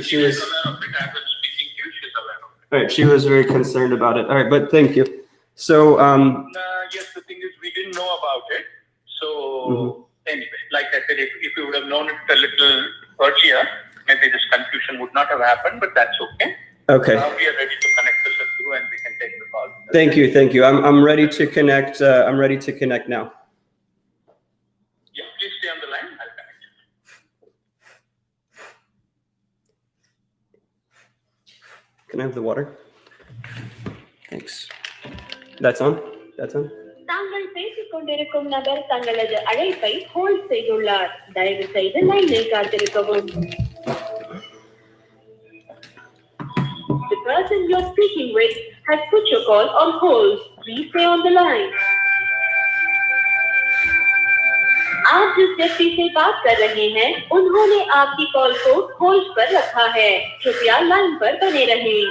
She was aware of it. I was speaking to you. She's aware of it. All right. She was very concerned about it. All right, but thank you. So, yes, the thing is, we didn't know about it. So, anyway, like I said, if you would have known it a little earlier, maybe this confusion would not have happened, but that's okay. Okay. Now we are ready to connect to Sadhguru and we can take the call. Thank you. Thank you. I'm ready to connect. I'm ready to connect now. Yeah, please stay on the line. I'll connect. Can I have the water? Thanks. That's on? That's on? தாங்கள் பேசிக் கொண்டிருக்கும் நபர் தங்களது அழைப்பை hold செய்துள்ளார். தயவு செய்து லைனில் காத்திருக்கவும். The person you're speaking with has put your call on hold. Please stay on the line. आप जिस व्यक्ति से बात कर रहे हैं, उन्होंने आपकी कॉल को होल्ड पर रखा है. कृपया लाइन पर बने रहें.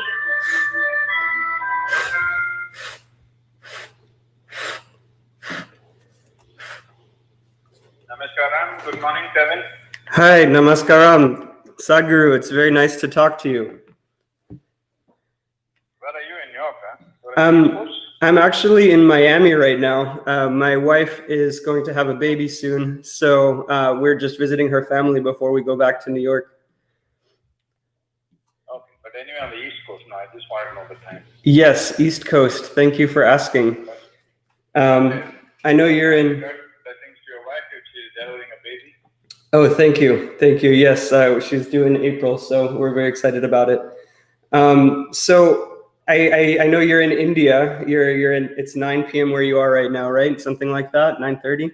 Namaskaram. Good morning, Kevin. Hi, namaskaram. Sadhguru, it's very nice to talk to you. Where are you in New York? I'm actually in Miami right now. My wife is going to have a baby soon, so we're just visiting her family before we go back to New York. Okay, but anyway, on the East Coast now, I just wanted to know the time. Yes, East Coast. Thank you for asking. I know you're in... Blessings to your wife if she's delivering a baby. Oh, thank you. Thank you. Yes, she's due in April, so we're very excited about it. So I know you're in India. You're in. It's 9 p.m. where you are right now, right? Something like that. 9:30.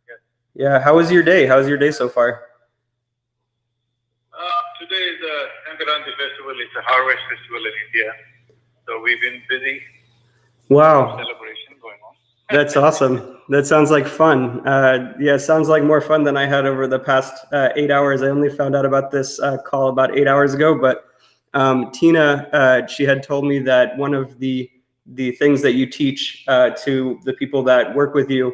Yes. Yeah. How was your day? How's your day so far? Today is the Sankaranti festival. It's a harvest festival in India, so we've been busy. Wow. Celebration going on. That's awesome. That sounds like fun. Yeah, sounds like more fun than I had over the past 8 hours. I only found out about this call about 8 hours ago, but Tina, she had told me that one of the things that you teach to the people that work with you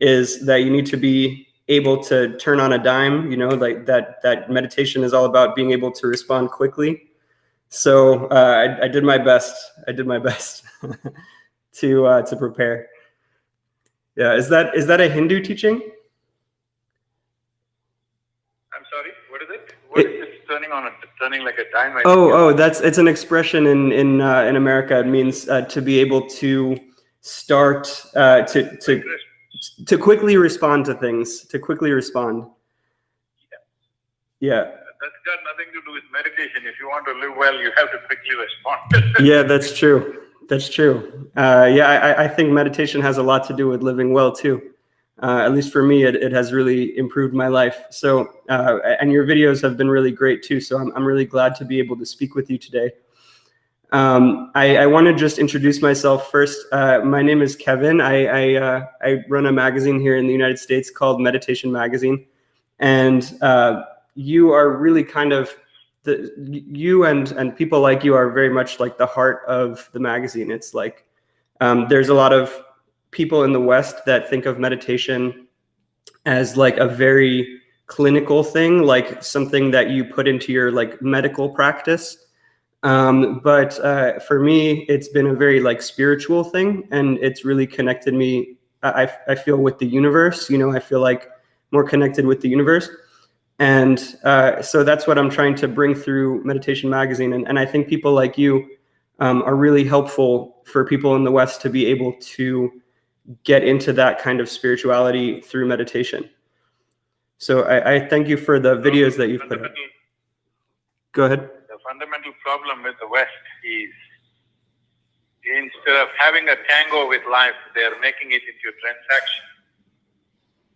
is that you need to be able to turn on a dime, you know, like that meditation is all about being able to respond quickly. So I did my best. I did my best to prepare. Yeah, is that a Hindu teaching? I'm sorry, what is it? What is this turning like a dime? It's an expression in America. It means to be able to start to quickly respond to things, to quickly respond. Yeah. That's got nothing to do with meditation. If you want to live well, you have to quickly respond. Yeah, that's true. That's true. I think meditation has a lot to do with living well too. At least for me, it has really improved my life. So, and your videos have been really great too. So I'm really glad to be able to speak with you today. I want to just introduce myself first. My name is Kevin. I run a magazine here in the United States called Meditation Magazine. And you are really kind of, you and people like you are very much like the heart of the magazine. It's like, there's a lot of people in the West that think of meditation as like a very clinical thing, like something that you put into your like medical practice. But for me, it's been a very like spiritual thing, and it's really connected me. I feel with the universe, you know, I feel like more connected with the universe. And so that's what I'm trying to bring through Meditation Magazine. And I think people like you are really helpful for people in the West to be able to get into that kind of spirituality through meditation. So I thank you for the videos that you've put out. Go ahead. The fundamental problem with the West is instead of having a tango with life, they're making it into a transaction.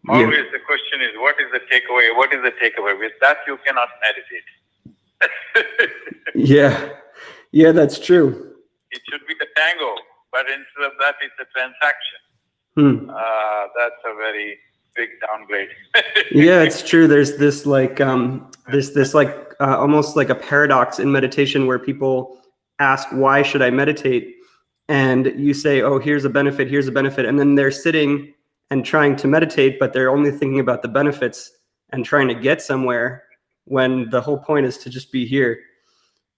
Always the question is, what is the takeaway? What is the takeaway? With that, you cannot meditate. Yeah, that's true. It should be the tango, but instead of that, it's a transaction. That's a very big downgrade. Yeah, it's true. There's this like almost like a paradox in meditation where people ask, why should I meditate? And you say, oh, here's a benefit. And then they're sitting and trying to meditate, but they're only thinking about the benefits and trying to get somewhere when the whole point is to just be here.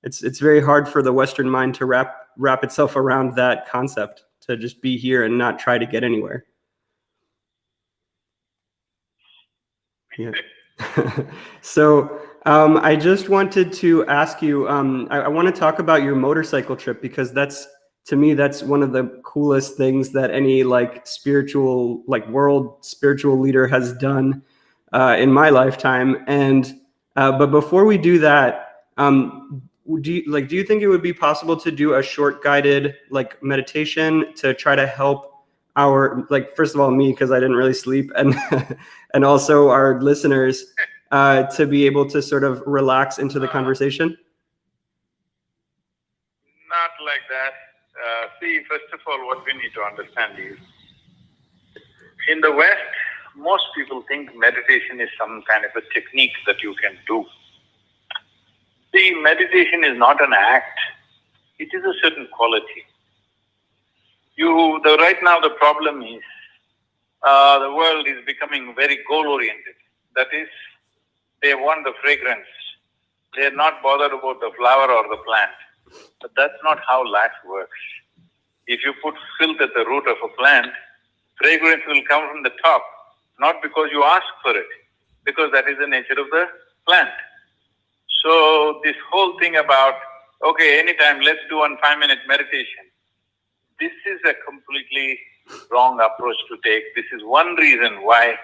It's very hard for the Western mind to wrap itself around that concept, to just be here and not try to get anywhere. Yeah. So I just wanted to ask you, I want to talk about your motorcycle trip, because to me, that's one of the coolest things that any world spiritual leader has done in my lifetime. And but before we do that, do you think it would be possible to do a short guided meditation to try to help our, first of all, me, because I didn't really sleep, and and also our listeners to be able to sort of relax into the conversation? Not like that. See, first of all, what we need to understand is, in the West, most people think meditation is some kind of a technique that you can do. See, meditation is not an act. It is a certain quality. Right now the problem is, the world is becoming very goal-oriented. That is, they want the fragrance. They are not bothered about the flower or the plant. But that's not how life works. If you put filth at the root of a plant, fragrance will come from the top, not because you ask for it, because that is the nature of the plant. So this whole thing about, okay, anytime let's do 5-minute meditation, this is a completely wrong approach to take. This is one reason why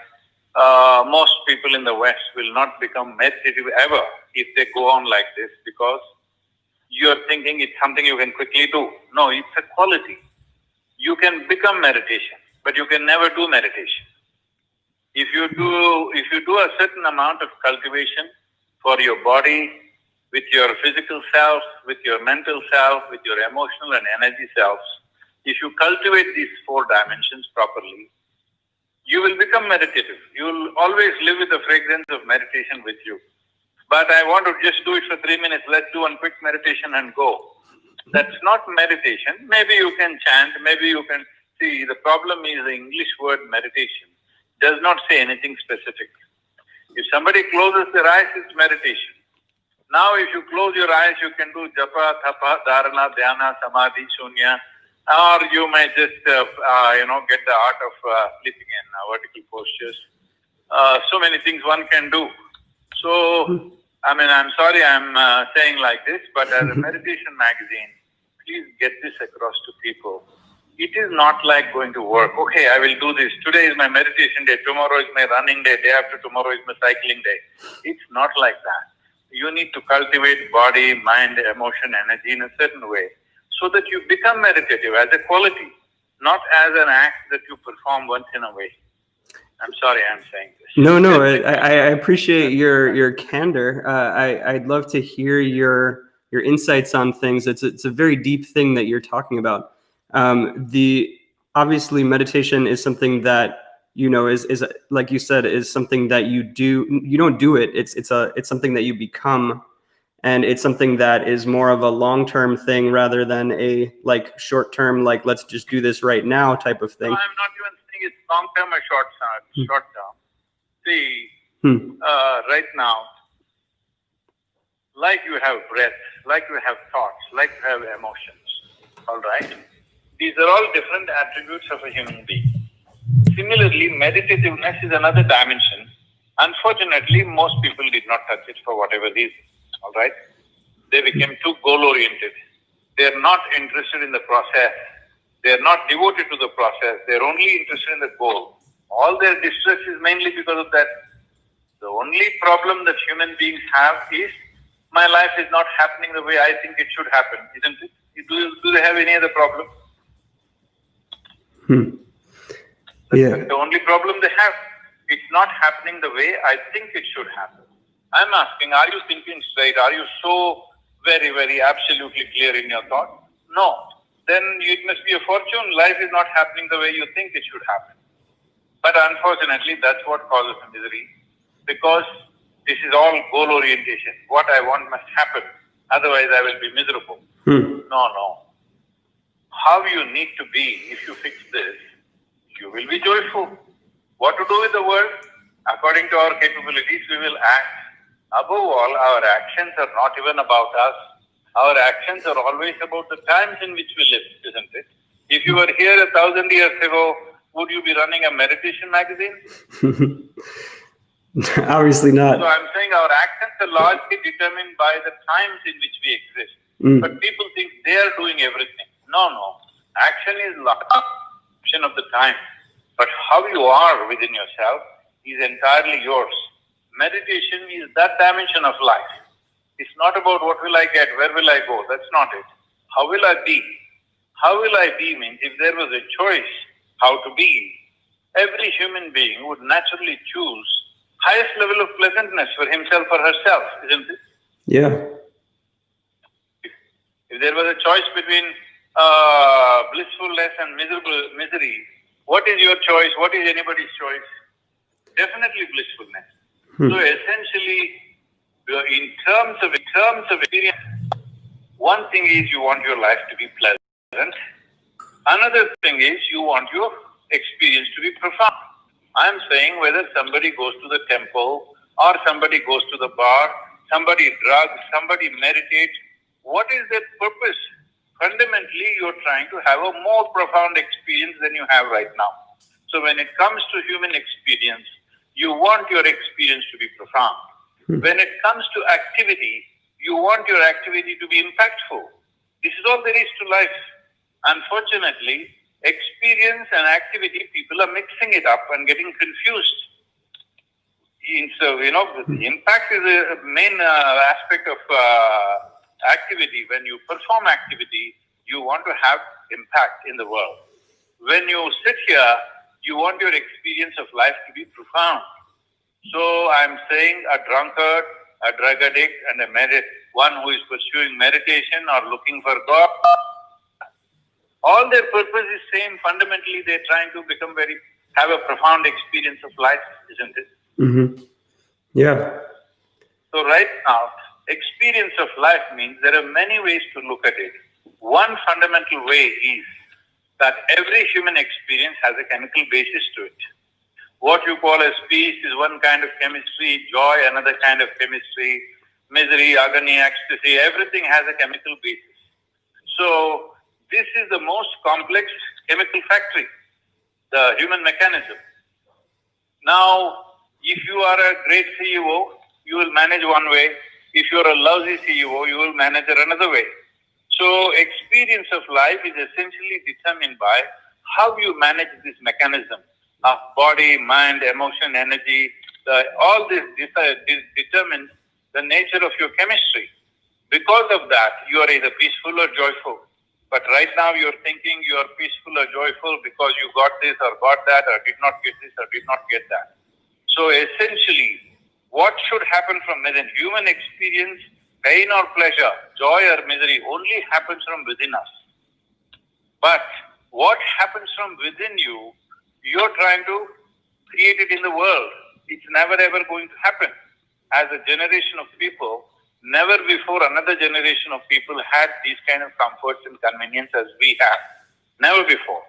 most people in the West will not become meditative ever if they go on like this, because you're thinking it's something you can quickly do. No, it's a quality. You can become meditation, but you can never do meditation. If you do a certain amount of cultivation for your body, with your physical self, with your mental self, with your emotional and energy selves, if you cultivate these 4 dimensions properly, you will become meditative. You will always live with the fragrance of meditation with you. But I want to just do it for 3 minutes, let's do one quick meditation and go. That's not meditation. Maybe you can chant, maybe you can… See, the problem is the English word meditation does not say anything specific. If somebody closes their eyes, it's meditation. Now if you close your eyes, you can do japa, tapa, dharana, dhyana, samadhi, shunya, or you may just, get the art of sleeping in vertical postures. So many things one can do. So, I'm sorry I'm saying like this, but as a meditation magazine, please get this across to people. It is not like going to work. Okay, I will do this. Today is my meditation day. Tomorrow is my running day. Day after tomorrow is my cycling day. It's not like that. You need to cultivate body, mind, emotion, energy in a certain way so that you become meditative as a quality, not as an act that you perform once in a way. I'm sorry I'm saying this. No, I appreciate your candor. I'd love to hear your insights on things. It's a very deep thing that you're talking about. Obviously meditation is something that, is like you said, is something that you do. You don't do it. It's something that you become, and it's something that is more of a long-term thing rather than a short-term, let's just do this right now type of thing. No, I'm not even saying it's long-term or short-term. See, right now, like you have breath, like you have thoughts, like you have emotions, all right? These are all different attributes of a human being. Similarly, meditativeness is another dimension. Unfortunately, most people did not touch it for whatever reason, all right? They became too goal-oriented. They're not interested in the process. They're not devoted to the process. They're only interested in the goal. All their distress is mainly because of that. The only problem that human beings have is, my life is not happening the way I think it should happen, isn't it? Do they have any other problem? Yeah. That's the only problem they have. It's not happening the way I think it should happen. I'm asking, are you thinking straight? Are you so very, very absolutely clear in your thought? No. Then it must be a fortune. Life is not happening the way you think it should happen. But unfortunately, that's what causes misery, because this is all goal orientation. What I want must happen, otherwise I will be miserable. No. How you need to be, if you fix this, you will be joyful. What to do with the world? According to our capabilities, we will act. Above all, our actions are not even about us. Our actions are always about the times in which we live, isn't it? If you were here 1,000 years ago, would you be running a meditation magazine? Obviously not. So I'm saying our actions are largely determined by the times in which we exist. But people think they are doing everything. No. Action is largely of the time. But how you are within yourself is entirely yours. Meditation is that dimension of life. It's not about what will I get, where will I go. That's not it. How will I be? How will I be means if there was a choice how to be, every human being would naturally choose highest level of pleasantness for himself or herself, isn't it? Yeah. If there was a choice between blissfulness and misery, what is your choice? What is anybody's choice? Definitely blissfulness. So essentially, in terms of experience, one thing is you want your life to be pleasant. Another thing is you want your experience to be profound. I'm saying whether somebody goes to the temple or somebody goes to the bar, somebody drugs, somebody meditates, what is their purpose? Fundamentally, you're trying to have a more profound experience than you have right now. So when it comes to human experience, you want your experience to be profound. When it comes to activity, you want your activity to be impactful. This is all there is to life. Unfortunately, experience and activity, people are mixing it up and getting confused. So, the impact is a main aspect of activity. When you perform activity, you want to have impact in the world. When you sit here, you want your experience of life to be profound. So I'm saying a drunkard, a drug addict, and one who is pursuing meditation or looking for God, all their purpose is same. Fundamentally, they're trying to have a profound experience of life, isn't it? Mm-hmm. Yeah. So right now, experience of life means there are many ways to look at it. One fundamental way is that every human experience has a chemical basis to it. What you call as peace is one kind of chemistry, joy another kind of chemistry, misery, agony, ecstasy, everything has a chemical basis. So this is the most complex chemical factory, the human mechanism. Now, if you are a great CEO, you will manage one way. If you are a lousy CEO, you will manage it another way. So experience of life is essentially determined by how you manage this mechanism of body, mind, emotion, energy. All this determines the nature of your chemistry. Because of that, you are either peaceful or joyful. But right now you're thinking you are peaceful or joyful because you got this or got that or did not get this or did not get that. So essentially, what should happen from within human experience, pain or pleasure, joy or misery, only happens from within us. But what happens from within you, you're trying to create it in the world. It's never ever going to happen. As a generation of people, never before another generation of people had these kind of comforts and convenience as we have. Never before.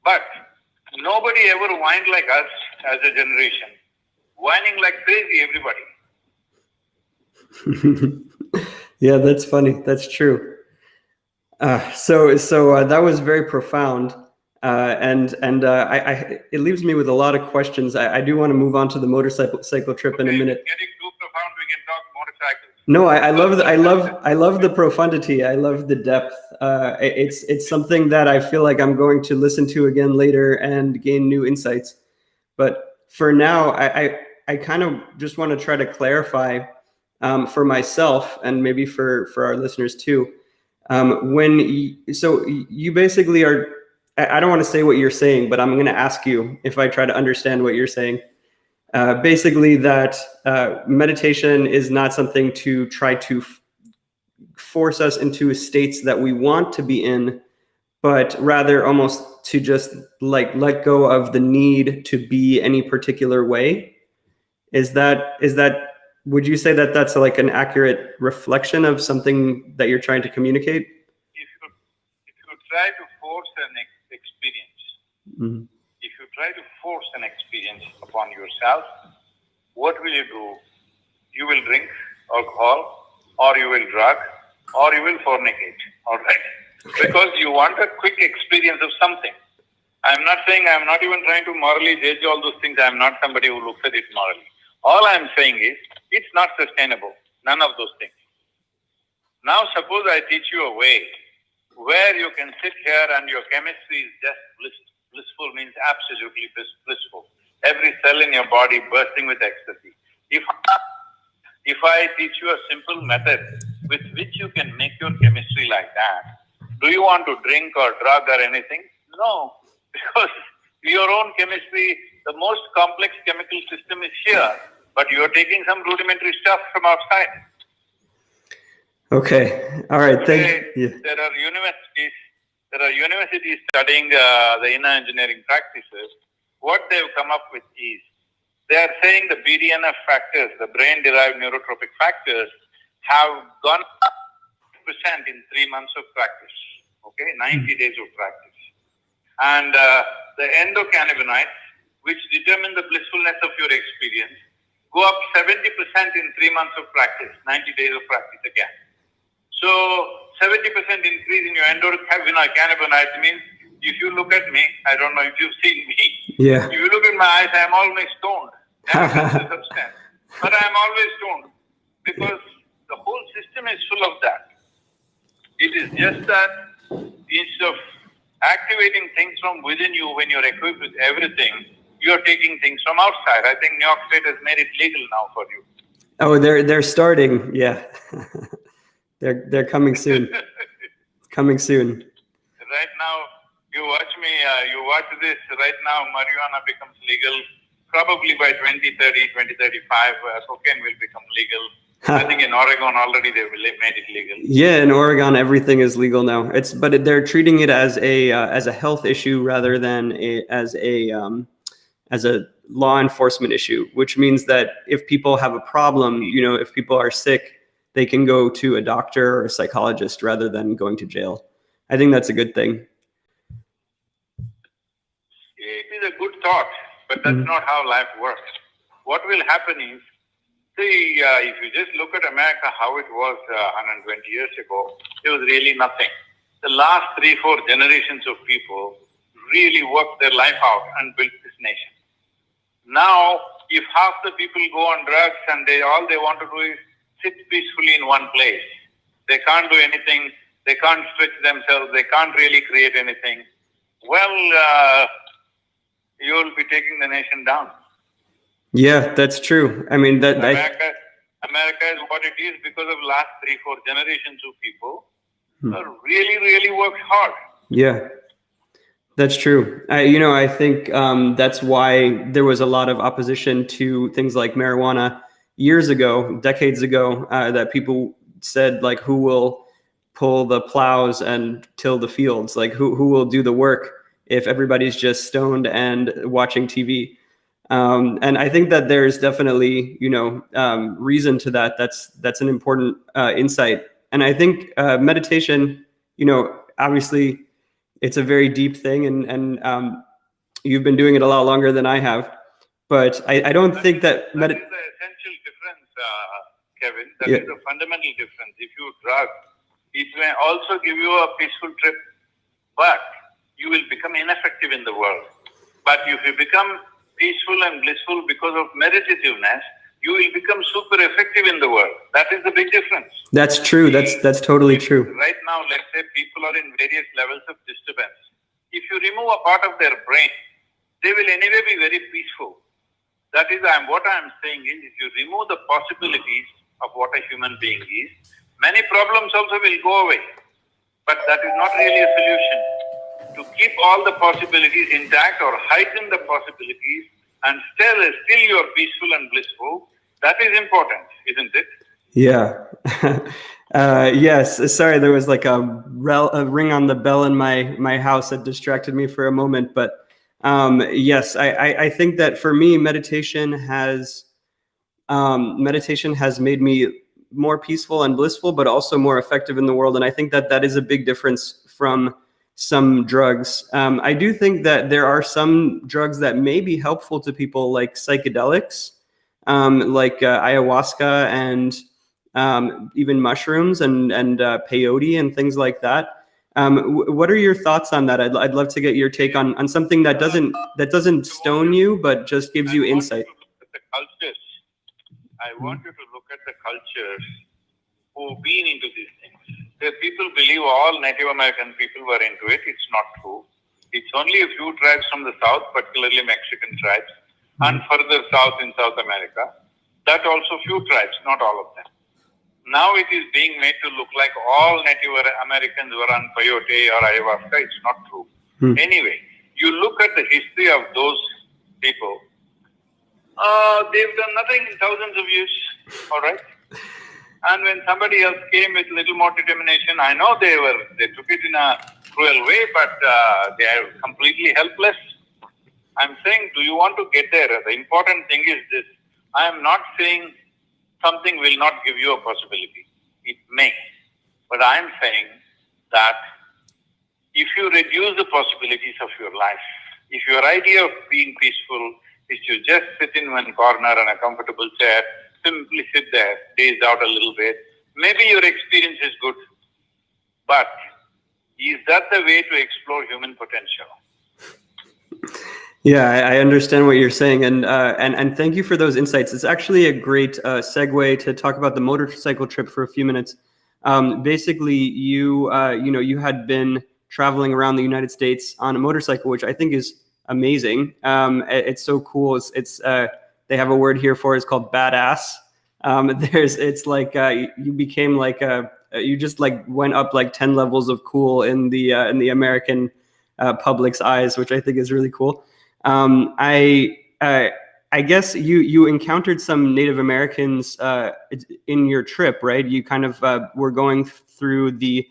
But nobody ever whined like us as a generation. Whining like crazy, everybody. Yeah, that's funny. That's true. So that was very profound, and it leaves me with a lot of questions. I do want to move on to the motorcycle trip in a minute. Getting too profound, we can talk motorcycles. No, I love the profundity. I love the depth. It's something that I feel like I'm going to listen to again later and gain new insights. But for now, I kind of just want to try to clarify for myself and maybe for our listeners too. So you basically are, I don't want to say what you're saying, but I'm going to ask you if I try to understand what you're saying. Basically that meditation is not something to try to force us into states that we want to be in, but rather almost to just like let go of the need to be any particular way. Is that would you say that that's like an accurate reflection of something that you're trying to communicate? If you try to force an experience, Mm-hmm. if you try to force an experience upon yourself, what will you do? You will drink alcohol, or you will drug, or you will fornicate, all right? Because you want a quick experience of something. I'm not saying, I'm not even trying to morally judge all those things. I'm not somebody who looks at it morally. All I'm saying is, it's not sustainable, none of those things. Now suppose I teach you a way where you can sit here and your chemistry is just blissful, means absolutely blissful. Every cell in your body bursting with ecstasy. If I teach you a simple method with which you can make your chemistry like that, do you want to drink or drug or anything? No, because your own chemistry, the most complex chemical system is here, but you are taking some rudimentary stuff from outside. Okay, all right, thank you. Yeah. There are universities studying the inner engineering practices. What they've come up with is, they are saying the BDNF factors, the brain-derived neurotropic factors, have gone up 1% in 3 months of practice, okay, 90 days of practice. And the endocannabinoids, which determine the blissfulness of your experience, go up 70% in 3 months of practice, 90 days of practice again. So 70% increase in your endocannabinoids means, if you look at me, I don't know if you've seen me. Yeah. If you look at my eyes, I'm always stoned. Never the substance. But I'm always stoned because the whole system is full of that. It is just that instead of activating things from within you when you're equipped with everything, you're taking things from outside. I think New York State has made it legal now for you. Oh, they're starting, yeah. They're coming soon. Coming soon. Right now, you watch me, you watch this, right now marijuana becomes legal. Probably by 2030, 2035, cocaine will become legal. I think in Oregon already they made it legal. Yeah, in Oregon everything is legal now. But they're treating it as a health issue rather than as a law enforcement issue, which means that if people have a problem, if people are sick, they can go to a doctor or a psychologist rather than going to jail. I think that's a good thing. It is a good thought, but that's not how life works. What will happen is, see, if you just look at America, how it was 120 years ago, it was really nothing. The last 3-4 generations of people really worked their life out and built this nation. Now, if half the people go on drugs and all they want to do is sit peacefully in one place, they can't do anything, they can't stretch themselves, they can't really create anything, well, you will be taking the nation down. Yeah, that's true. I mean, America is what it is because of last 3-4 generations of people really worked hard. Yeah, that's true. I think that's why there was a lot of opposition to things like marijuana years ago, decades ago, that people said, like, who will pull the plows and till the fields? Like, who will do the work if everybody's just stoned and watching TV? And I think that there's definitely, reason to that. That's an important insight. And I think meditation, obviously it's a very deep thing, and you've been doing it a lot longer than I have. But I don't think that... That is the essential difference, Kevin. That is the fundamental difference. If you drug, it may also give you a peaceful trip, but you will become ineffective in the world. But if you become peaceful and blissful because of meditativeness, you will become super effective in the world. That is the big difference. That's true. That's totally true. Right now, let's say people are in various levels of disturbance. If you remove a part of their brain, they will anyway be very peaceful. That is, what I'm saying is, if you remove the possibilities of what a human being is, many problems also will go away. But that is not really a solution. To keep all the possibilities intact or heighten the possibilities and still you're peaceful and blissful, that is important, isn't it? Yeah. Yes. Sorry, there was like a ring on the bell in my house that distracted me for a moment. But yes, I think that for me, meditation has made me more peaceful and blissful, but also more effective in the world. And I think that is a big difference from some drugs. I do think that there are some drugs that may be helpful to people, like psychedelics. like ayahuasca and even mushrooms and peyote and things like that. What are your thoughts on that? I'd love to get your take on something that doesn't stone you, but just gives you insight. I want you to look at the cultures who've been into these things. The people believe all Native American people were into it. It's not true. It's only a few tribes from the south, particularly Mexican tribes, and further south in South America. That also few tribes, not all of them. Now it is being made to look like all Native Americans were on peyote or ayahuasca. It's not true. Anyway, you look at the history of those people. They've done nothing in thousands of years, all right? And when somebody else came with little more determination, I know they took it in a cruel way, but they are completely helpless. I'm saying, do you want to get there? The important thing is this. I am not saying something will not give you a possibility. It may. But I am saying that if you reduce the possibilities of your life, if your idea of being peaceful is to just sit in one corner on a comfortable chair, simply sit there, daze out a little bit, maybe your experience is good, but is that the way to explore human potential? Yeah, I understand what you're saying, and thank you for those insights. It's actually a great segue to talk about the motorcycle trip for a few minutes. Basically, you had been traveling around the United States on a motorcycle, which I think is amazing. It's so cool. It's they have a word here for it. It's called badass. It's like you became like you just like went up like 10 levels of cool in the American public's eyes, which I think is really cool. I guess you encountered some Native Americans in your trip, right? You kind of were going through the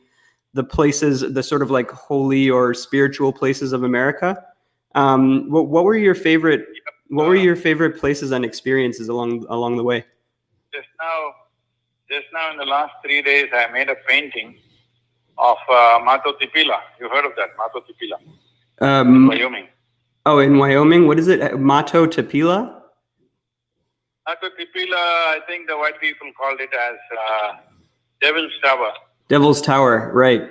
places, the sort of like holy or spiritual places of America. What were your favorite places and experiences along the way? Just now in the last 3 days, I made a painting of Mato Tipila. You heard of that, Mato Tipila, in Wyoming. Oh, in Wyoming? What is it? Mato Tipila? Mato Tipila, I think the white people called it as Devil's Tower. Devil's Tower, right.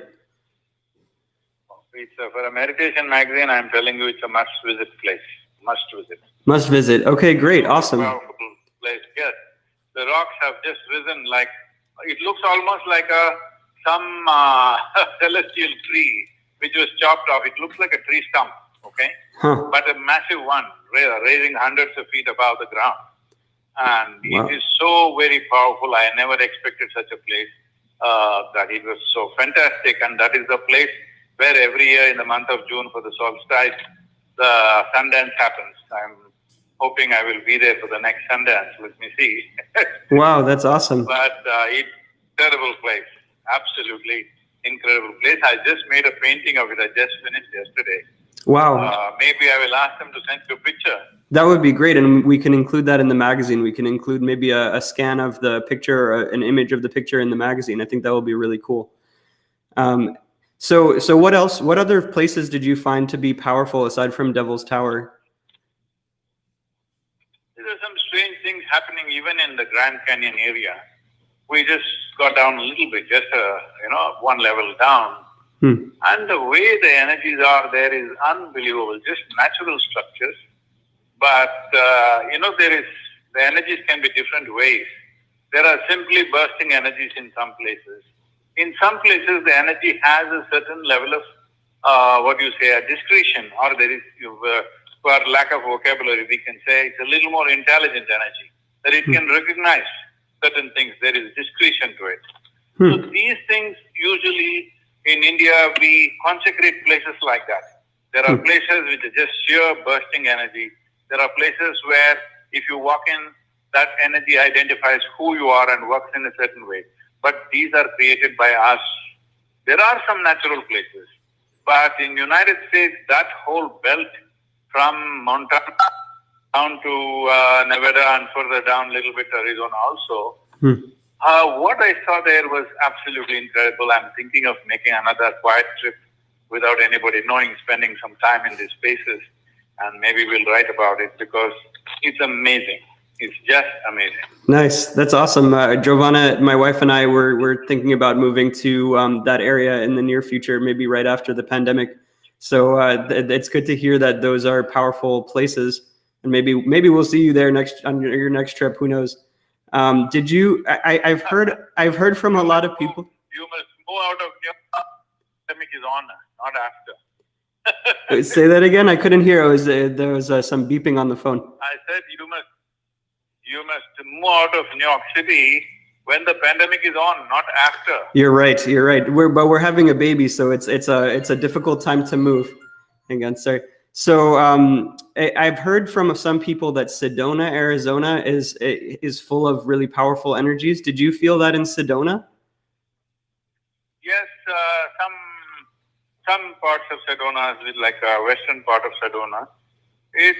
It's for a meditation magazine. I'm telling you, it's a must-visit place. Must visit. Must visit. Okay, great, awesome. Powerful place. Yes, the rocks have just risen. Like it looks almost like some celestial tree which was chopped off. It looks like a tree stump. Okay, but a massive one, raising hundreds of feet above the ground, and wow. It is so very powerful. I never expected such a place. That it was so fantastic, and that is the place where every year in the month of June for the solstice, the Sundance happens. I'm hoping I will be there for the next Sundance. Let me see. Wow, that's awesome. But it's a terrible place. Absolutely incredible place. I just made a painting of it. I just finished yesterday. Wow. Maybe I will ask them to send you a picture. That would be great, and we can include that in the magazine. We can include maybe a scan of the picture, or an image of the picture in the magazine. I think that will be really cool. So what else? What other places did you find to be powerful aside from Devil's Tower? There are some strange things happening even in the Grand Canyon area. We just got down a little bit, just one level down. And the way the energies are there is unbelievable, just natural structures. But, the energies can be different ways. There are simply bursting energies in some places. In some places, the energy has a certain level of, a discretion, or there is, for lack of vocabulary, we can say it's a little more intelligent energy, that it can recognize certain things. There is discretion to it. So these things usually in India, we consecrate places like that. There are places with just sheer bursting energy. There are places where if you walk in, that energy identifies who you are and works in a certain way. But these are created by us. There are some natural places. But in United States, that whole belt from Montana down to Nevada and further down a little bit Arizona also, what I saw there was absolutely incredible. I'm thinking of making another quiet trip without anybody knowing, spending some time in these spaces, and maybe we'll write about it because it's amazing. It's just amazing. Nice. That's awesome. Giovanna, my wife and I were thinking about moving to that area in the near future, maybe right after the pandemic. So it's good to hear that those are powerful places, and maybe we'll see you there on your next trip. Who knows? Did you? I've heard from a lot of people. You must move out of New York. Pandemic is on, not after. Say that again. I couldn't hear. There was some beeping on the phone. I said you must move out of New York City when the pandemic is on, not after. You're right. We're having a baby, so it's a difficult time to move. Hang on, sorry. So I've heard from some people that Sedona, Arizona is full of really powerful energies. Did you feel that in Sedona? Yes, some parts of Sedona, like western part of Sedona, it's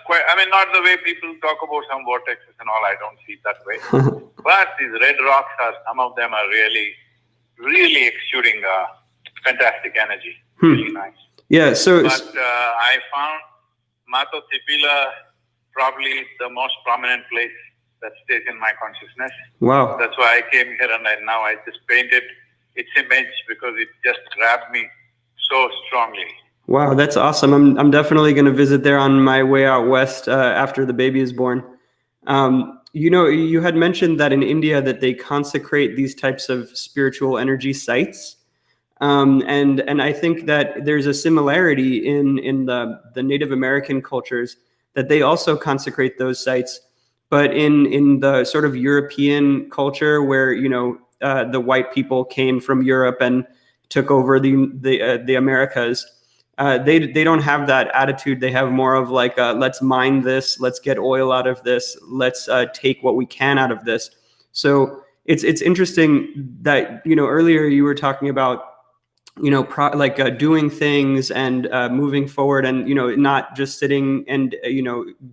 quite. I mean, not the way people talk about some vortexes and all. I don't see it that way. But these red rocks some of them are really, really exuding fantastic energy. Really nice. Yeah. But I found Mato Tipila probably the most prominent place that stays in my consciousness. Wow. That's why I came here, and now I just painted its image because it just grabbed me so strongly. Wow, that's awesome. I'm definitely going to visit there on my way out west after the baby is born. You had mentioned that in India that they consecrate these types of spiritual energy sites. And I think that there's a similarity in the Native American cultures that they also consecrate those sites. But in the sort of European culture where, the white people came from Europe and took over the Americas, they don't have that attitude. They have more of like, let's mine this, let's get oil out of this, let's take what we can out of this. So it's interesting that, earlier you were talking about, doing things and moving forward and, not just sitting and,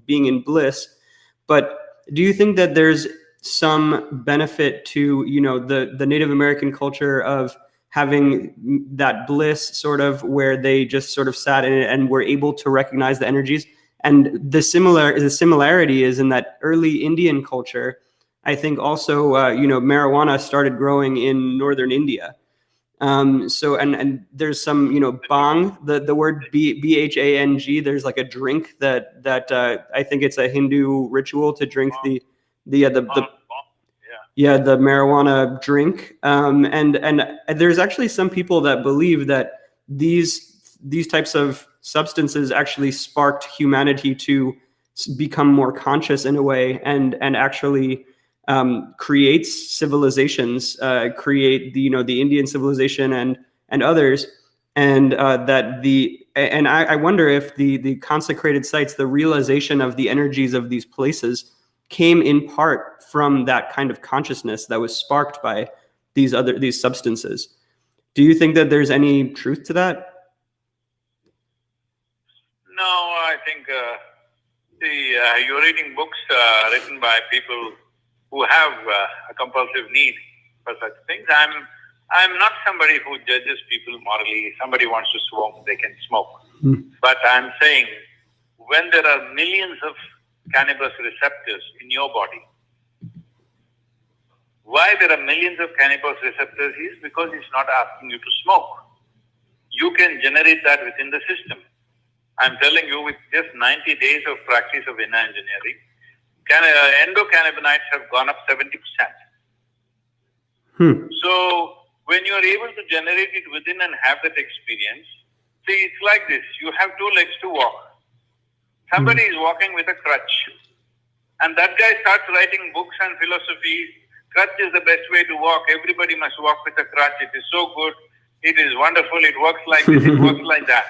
being in bliss. But do you think that there's some benefit to, the Native American culture of having that bliss sort of where they just sort of sat in it and were able to recognize the energies? And the similarity is in that early Indian culture, I think also, marijuana started growing in northern India. So there's some, bhang, the word BHANG, there's like a drink that I think it's a Hindu ritual to drink the marijuana drink. And there's actually some people that believe that these types of substances actually sparked humanity to become more conscious in a way and actually creates civilizations, create the Indian civilization and others, and I wonder if the consecrated sites, the realization of the energies of these places, came in part from that kind of consciousness that was sparked by these substances. Do you think that there's any truth to that? No, I think you're reading books written by people who have a compulsive need for such things. I'm not somebody who judges people morally. Somebody wants to smoke, they can smoke. But I'm saying when there are millions of cannabis receptors in your body, why there are millions of cannabis receptors is because it's not asking you to smoke. You can generate that within the system. I'm telling you, with just 90 days of practice of inner engineering, endocannabinoids have gone up 70%. So when you are able to generate it within and have that experience, see, it's like this. You have two legs to walk. Somebody is walking with a crutch. And that guy starts writing books and philosophies. Crutch is the best way to walk. Everybody must walk with a crutch. It is so good. It is wonderful. It works like this. It works like that.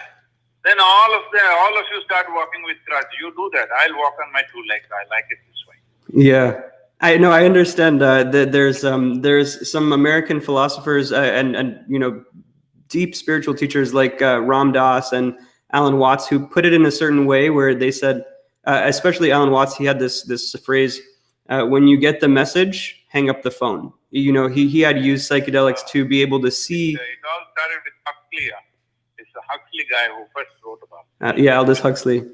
Then all of you start walking with crutch. You do that. I'll walk on my two legs. I like it this way. Yeah, I know. I understand that there's some American philosophers and deep spiritual teachers like Ram Dass and Alan Watts who put it in a certain way where they said, especially Alan Watts, he had this phrase: when you get the message, hang up the phone. He had used psychedelics to be able to see. It all started with Huxley. It's the Huxley guy who first wrote about it. Yeah, Aldous Huxley.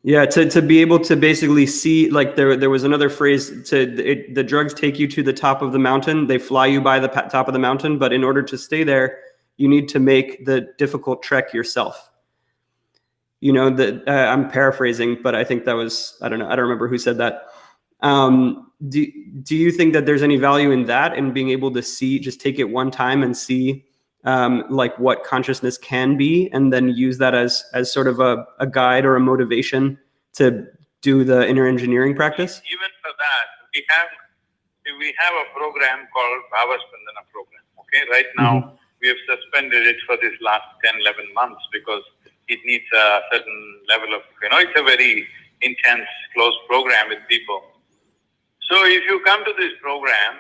Yeah, to be able to basically see, like there was another phrase, the drugs take you to the top of the mountain, they fly you by the top of the mountain, but in order to stay there, you need to make the difficult trek yourself. You know, that I'm paraphrasing, but I think that was, I don't remember who said that. Do you think that there's any value in that, and being able to see, just take it one time and see like what consciousness can be, and then use that as sort of a guide or a motivation to do the inner engineering practice? Even for that, we have a program called Bhava Spandana program. Okay, right now we have suspended it for this last 10, 11 months because it needs a certain level of, it's a very intense, close program with people. So if you come to this program,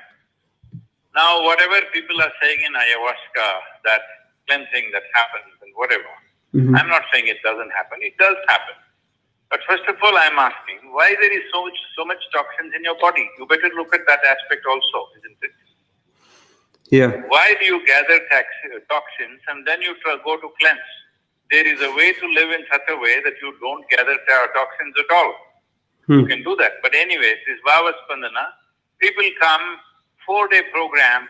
now whatever people are saying in ayahuasca, that cleansing that happens and whatever, I'm not saying it doesn't happen, it does happen. But first of all, I'm asking, why there is so much toxins in your body? You better look at that aspect also, isn't it? Yeah. Why do you gather toxins and then you go to cleanse? There is a way to live in such a way that you don't gather toxins at all. You can do that. But anyways, this Bhava Spandana, people come, 4-day program,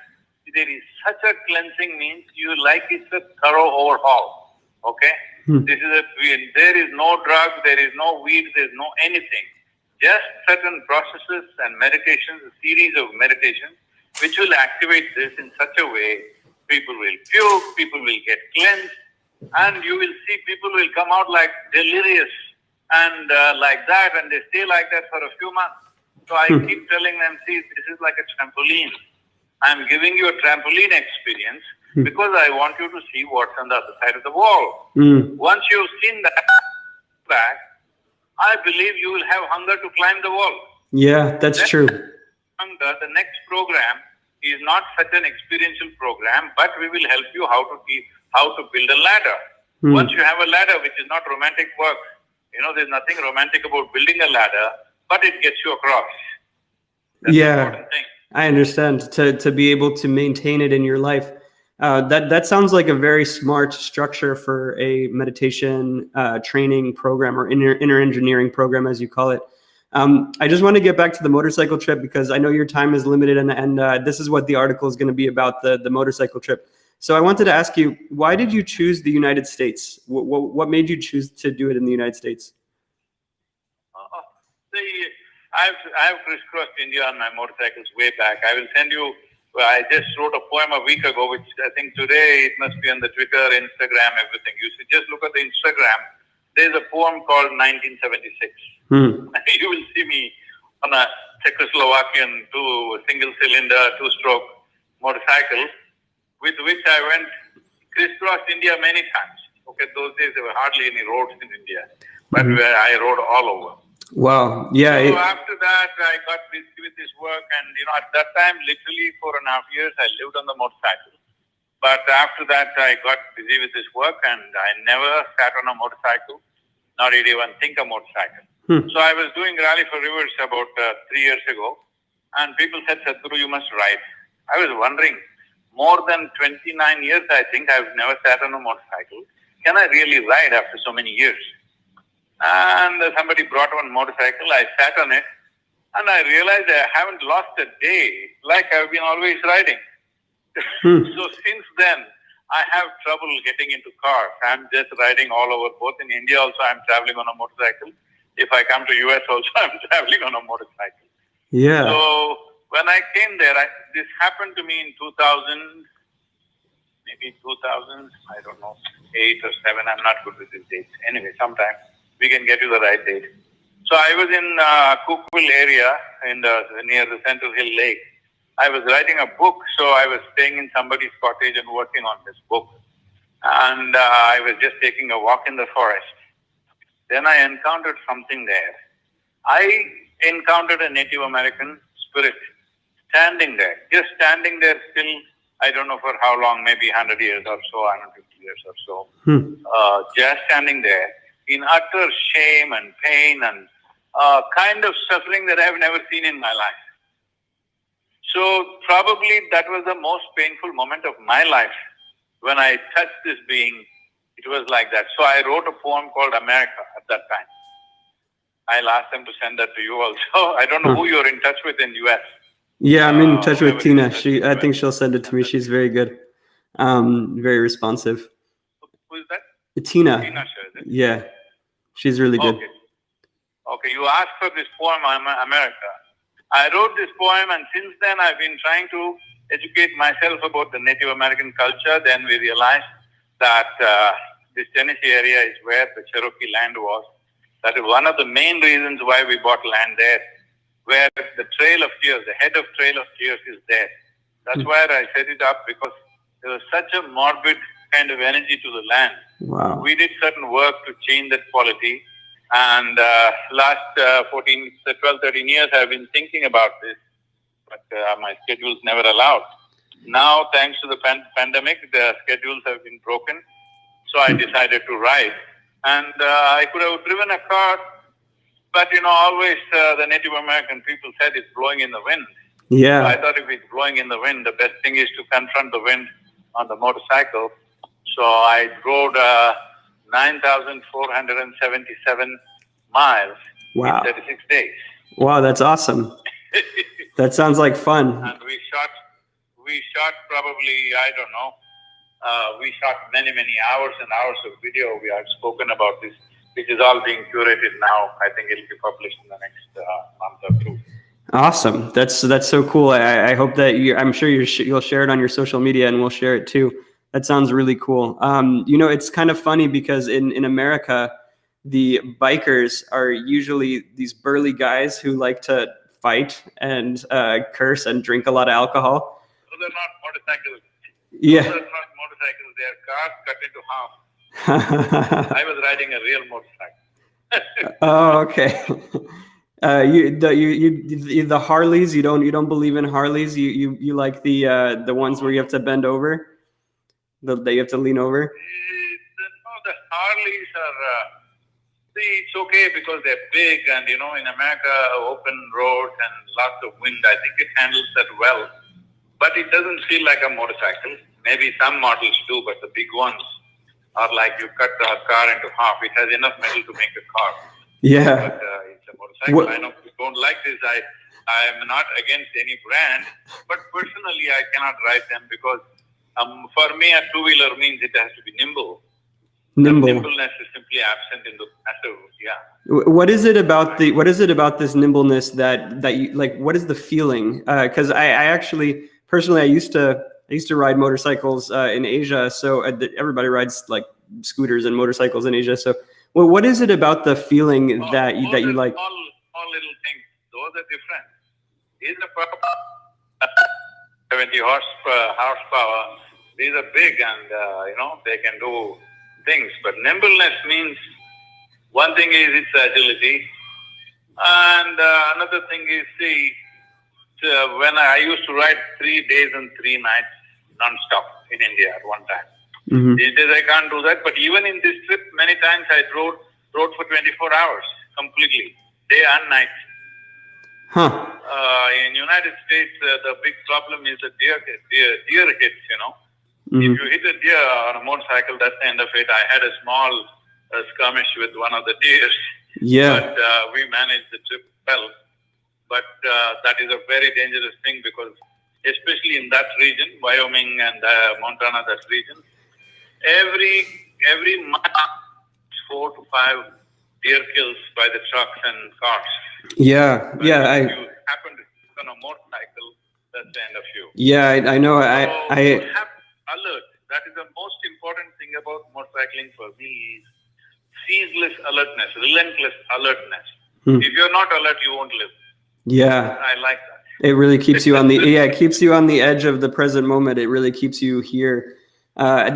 there is such a cleansing, means you like it's a thorough overhaul. Okay? There is no drug, there is no weed, there is no anything. Just certain processes and meditations, a series of meditations, which will activate this in such a way, people will puke, people will get cleansed, and you will see people will come out like delirious and like that, and they stay like that for a few months. So I keep telling them, see, this is like a trampoline. I'm giving you a trampoline experience because I want you to see what's on the other side of the wall. Once you've seen that back, I believe you will have hunger to climb the wall. Yeah, that's true. The next program is not such an experiential program, but we will help you how to build a ladder. Once you have a ladder, which is not romantic work, there's nothing romantic about building a ladder, but it gets you across. That's the important thing. I understand. To be able to maintain it in your life. That sounds like a very smart structure for a meditation training program, or inner engineering program, as you call it. I just want to get back to the motorcycle trip, because I know your time is limited, and this is what the article is going to be about, the motorcycle trip. So I wanted to ask you, why did you choose the United States? What made you choose to do it in the United States? I've crisscrossed India on my motorcycles way back. I will send you, I just wrote a poem a week ago, which I think today it must be on the Twitter, Instagram, everything. You should just look at the Instagram. There's a poem called 1976. You will see me on a Czechoslovakian single-cylinder, two-stroke motorcycle, with which I went crisscrossed India many times. Okay, those days there were hardly any roads in India, but I rode all over. Wow. Yeah. So after that, I got busy with this work, and at that time, literally 4.5 years, I lived on the motorcycle. But after that, I got busy with this work, and I never sat on a motorcycle, not even think a motorcycle. So I was doing Rally for Rivers about 3 years ago, and people said, Sadhguru, you must ride. I was wondering, more than 29 years, I think, I've never sat on a motorcycle. Can I really ride after so many years? And somebody brought one motorcycle, I sat on it, and I realized I haven't lost a day, like I've been always riding. So since then, I have trouble getting into cars. I'm just riding all over, both in India also I'm traveling on a motorcycle. If I come to US also, I'm traveling on a motorcycle. Yeah. So when I came there, this happened to me in 2000, maybe 2000, I don't know, 8 or 7, I'm not good with these dates. Anyway, sometime we can get you the right date. So I was in Cookville area near the Central Hill Lake. I was writing a book, so I was staying in somebody's cottage and working on this book. And I was just taking a walk in the forest. Then I encountered something there. I encountered a Native American spirit standing there, just standing there still, I don't know for how long, maybe 100 years or so, 150 years or so, just standing there in utter shame and pain and kind of suffering that I have never seen in my life. So probably that was the most painful moment of my life. When I touched this being, it was like that. So I wrote a poem called America at that time. I'll ask them to send that to you also. I don't know who you're in touch with in US. Yeah, I'm in touch with Whoever you're Tina. in touch with I US. think she'll send it to me. She's very good, very responsive. Who is that? Tina. Tina shares it. Yeah, she's really good. Okay, you asked for this poem, America. I wrote this poem, and since then I've been trying to educate myself about the Native American culture. Then we realized that this Tennessee area is where the Cherokee land was. That is one of the main reasons why we bought land there, where the Trail of Tears, the head of Trail of Tears is there. That's why I set it up, because there was such a morbid kind of energy to the land. Wow. We did certain work to change that quality. And last 12, 13 years, I've been thinking about this, but my schedules never allowed. Now, thanks to the pandemic, the schedules have been broken. So I decided to ride. And I could have driven a car, but always the Native American people said it's blowing in the wind. Yeah. So I thought if it's blowing in the wind, the best thing is to confront the wind on the motorcycle. So I rode 9,477 miles Wow. in 36 days. Wow, that's awesome. That sounds like fun. And we shot probably, I don't know, we shot many, many hours and hours of video. We have spoken about this, which is all being curated now. I think it'll be published in the next month or two. Awesome. That's so cool. I hope that I'm sure you'll share it on your social media, and we'll share it too. That sounds really cool. It's kind of funny because in America, the bikers are usually these burly guys who like to fight and curse and drink a lot of alcohol. So they're not motorcycles. Yeah. Those are not motorcycles. They are cars cut into half. I was riding a real motorcycle. Oh, okay. The Harleys. You don't believe in Harleys. You like the ones where you have to bend over. That you have to lean over. No, the Harleys are. It's okay because they're big, and in America, open roads and lots of wind. I think it handles that well, but it doesn't feel like a motorcycle. Maybe some models do, but the big ones are like you cut the car into half. It has enough metal to make a car. Yeah. But it's a motorcycle. I know you don't like this. I am not against any brand, but personally, I cannot ride them because for me, a two-wheeler means it has to be nimble. Nimble. The nimbleness is simply absent in the passive. Yeah. What is it about this nimbleness that you like? What is the feeling? Because I actually personally I used to ride motorcycles in Asia. So everybody rides like scooters and motorcycles in Asia. So what is it about the feeling that you like? All little things. Those are different. These are 70 horsepower. These are big, and they can do things. But nimbleness means one thing is its agility, and another thing is when I used to ride 3 days and 3 nights non-stop in India at one time. Mm-hmm. These days I can't do that, but even in this trip, many times I rode for 24 hours completely, day and night. Huh. In United States, the big problem is the deer hits, Mm-hmm. If you hit a deer on a motorcycle, that's the end of it. I had a small skirmish with one of the deers. Yeah. But we managed the trip well. But that is a very dangerous thing because especially in that region, Wyoming and Montana, that region, every month, 4 to 5 deer kills by the trucks and cars. Yeah, but yeah. If you happen to be on a motorcycle, that's the end of you. Yeah, I know. So you have alert. That is the most important thing about motorcycling for me is ceaseless alertness, relentless alertness. If you're not alert, you won't live. Yeah. I like that. It really keeps you on the it keeps you on the edge of the present moment. It really keeps you here. I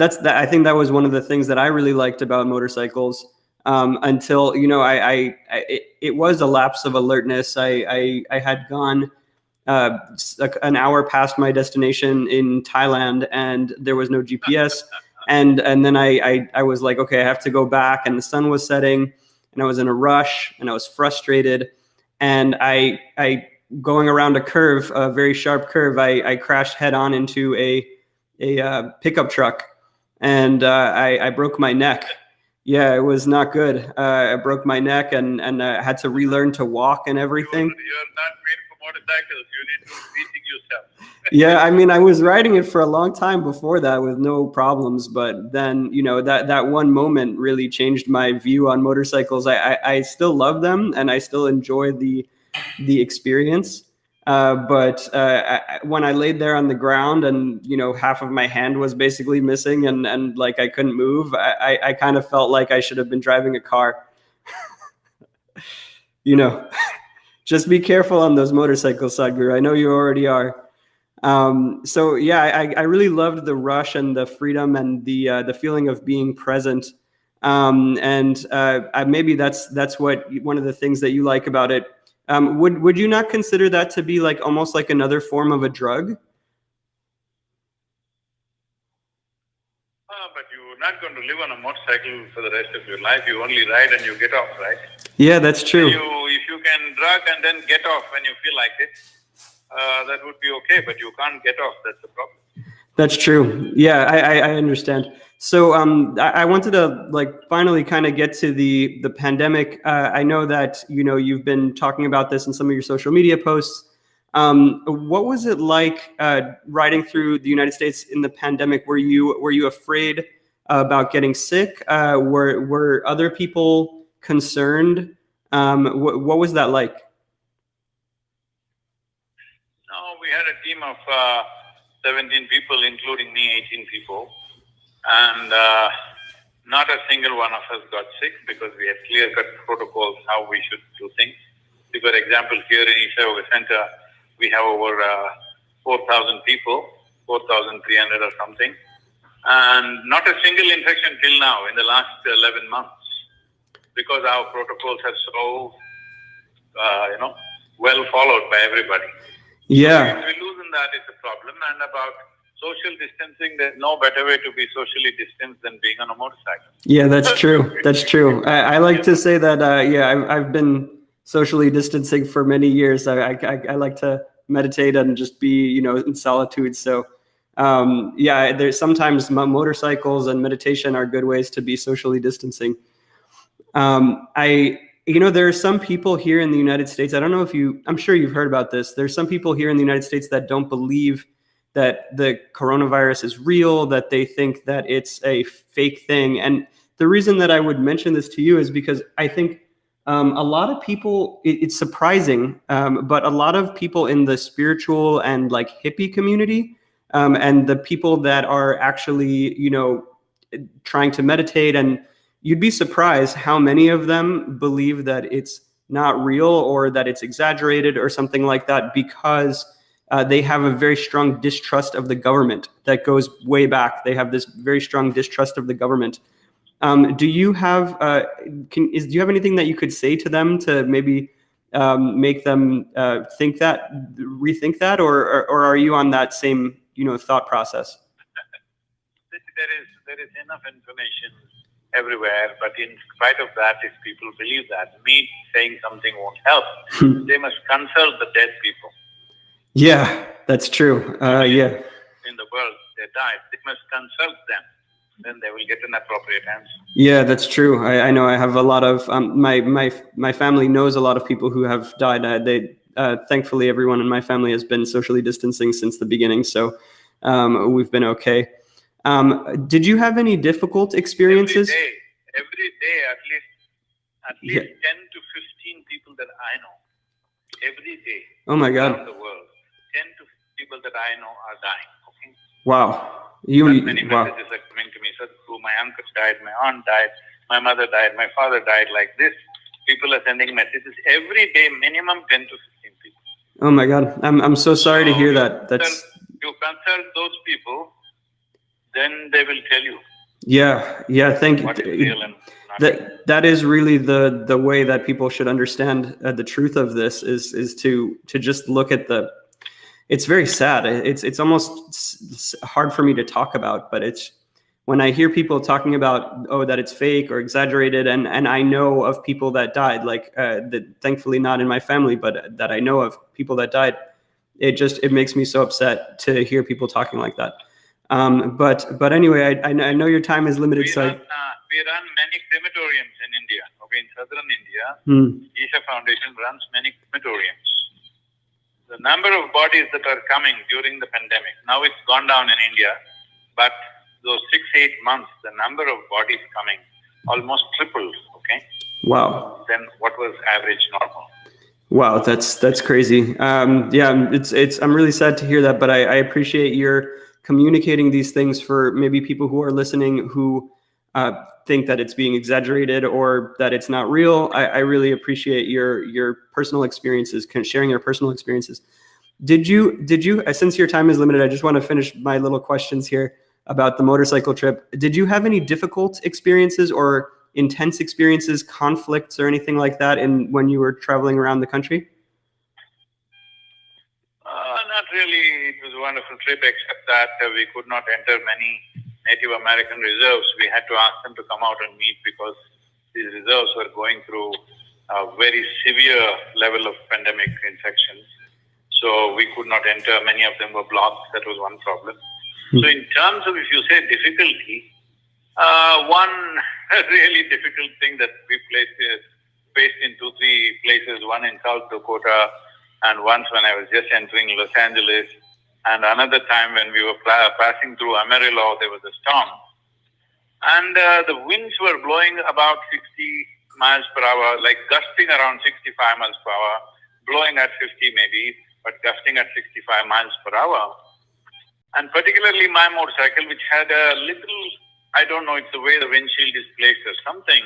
think that was one of the things that I really liked about motorcycles. Until it was a lapse of alertness. I had gone an hour past my destination in Thailand, and there was no GPS. And then I was like, okay, I have to go back, and the sun was setting, and I was in a rush, and I was frustrated, and I going around a curve, a very sharp curve, I crashed head on into a pickup truck, and I broke my neck. Yeah, it was not good. I broke my neck and had to relearn to walk and everything. You're not made for motorcycles. You need to rethink yourself. Yeah, I mean, I was riding it for a long time before that with no problems, but then, you know, that one moment really changed my view on motorcycles. I still love them and I still enjoy the experience. But when I laid there on the ground and, you know, half of my hand was basically missing and like I couldn't move, I kind of felt like I should have been driving a car. You know, just be careful on those motorcycles, Sadhguru. I know you already are. So yeah, I really loved the rush and the freedom and the feeling of being present. And maybe that's what one of the things that you like about it. Would you not consider that to be like almost like another form of a drug? But you're not going to live on a motorcycle for the rest of your life. You only ride and you get off, right? Yeah, that's true. If you can drug and then get off when you feel like it, that would be okay, but you can't get off. That's the problem. That's true. Yeah, I understand. So I wanted to like finally kind of get to the pandemic. I know that, you know, you've been talking about this in some of your social media posts. What was it like riding through the United States in the pandemic? Were you afraid about getting sick? Were other people concerned? What was that like? No, we had a team of 17 people, including me, 18 people. And not a single one of us got sick because we had clear-cut protocols how we should do things. For example, here in East Yoga Center, we have over 4,000 people, 4,300 or something. And not a single infection till now in the last 11 months because our protocols are so, well followed by everybody. Yeah. So if we lose in that, it's a problem. And about social distancing, there's no better way to be socially distanced than being on a motorcycle. Yeah, that's true. That's true. I like to say that, I've been socially distancing for many years. I like to meditate and just be, you know, in solitude. So, there's sometimes motorcycles and meditation are good ways to be socially distancing. There are some people here in the United States, I don't know if I'm sure you've heard about this. There's some people here in the United States that don't believe that the coronavirus is real, that they think that it's a fake thing. And the reason that I would mention this to you is because I think a lot of people, it's surprising, but a lot of people in the spiritual and like hippie community, and the people that are actually, you know, trying to meditate, and you'd be surprised how many of them believe that it's not real or that it's exaggerated or something like that because they have a very strong distrust of the government that goes way back. They have this very strong distrust of the government. Do you have do you have anything that you could say to them to maybe make them rethink that, or are you on that same, you know, thought process? There is enough information everywhere, but in spite of that, if people believe that, me saying something won't help. They must consult the dead people. Yeah, that's true. Yeah. In the world, they died. They must consult them. Then they will get an appropriate answer. Yeah, that's true. I know I have a lot of, my family knows a lot of people who have died. Thankfully, everyone in my family has been socially distancing since the beginning. So we've been okay. Did you have any difficult experiences? Every day, at least 10 to 15 people that I know, every day. Oh my God. Around the world, 10 to 15 people that I know are dying. Okay. Wow. Many messages are coming to me. Sadhguru, my uncle died, my aunt died, my mother died, my father died, like this. People are sending messages every day, minimum 10 to 15 people. Oh my God. I'm so sorry to hear that. You consult those people, then they will tell you. Yeah. Thank you. What is real and that is really the way that people should understand the truth of this is to just look at it's very sad. It's almost hard for me to talk about, but it's when I hear people talking about, that it's fake or exaggerated, and I know of people that died, like that, thankfully not in my family, but that I know of people that died. It makes me so upset to hear people talking like that. But anyway, I know your time is limited, so we run many crematoriums in India. Okay, in southern India, Isha Foundation runs many crematoriums. The number of bodies that are coming during the pandemic, now it's gone down in India, but those 6-8 months, the number of bodies coming almost tripled, okay? Wow. Than what was average normal. Wow, that's crazy. Yeah, it's I'm really sad to hear that, but I appreciate your communicating these things for maybe people who are listening who think that it's being exaggerated or that it's not real. I really appreciate your personal experiences, sharing your personal experiences. Did you, since your time is limited, I just want to finish my little questions here about the motorcycle trip. Did you have any difficult experiences or intense experiences, conflicts or anything like that when you were traveling around the country? Not really. It was a wonderful trip, except that we could not enter many Native American reserves. We had to ask them to come out and meet because these reserves were going through a very severe level of pandemic infections. So we could not enter. Many of them were blocked. That was one problem. So in terms of, if you say difficulty, one really difficult thing that we faced in 2-3 places, one in South Dakota, and once when I was just entering Los Angeles, and another time when we were passing through Amarillo, there was a storm. And the winds were blowing about 60 miles per hour, like gusting around 65 miles per hour, blowing at 50 maybe, but gusting at 65 miles per hour. And particularly my motorcycle, which had a little, I don't know, it's the way the windshield is placed or something,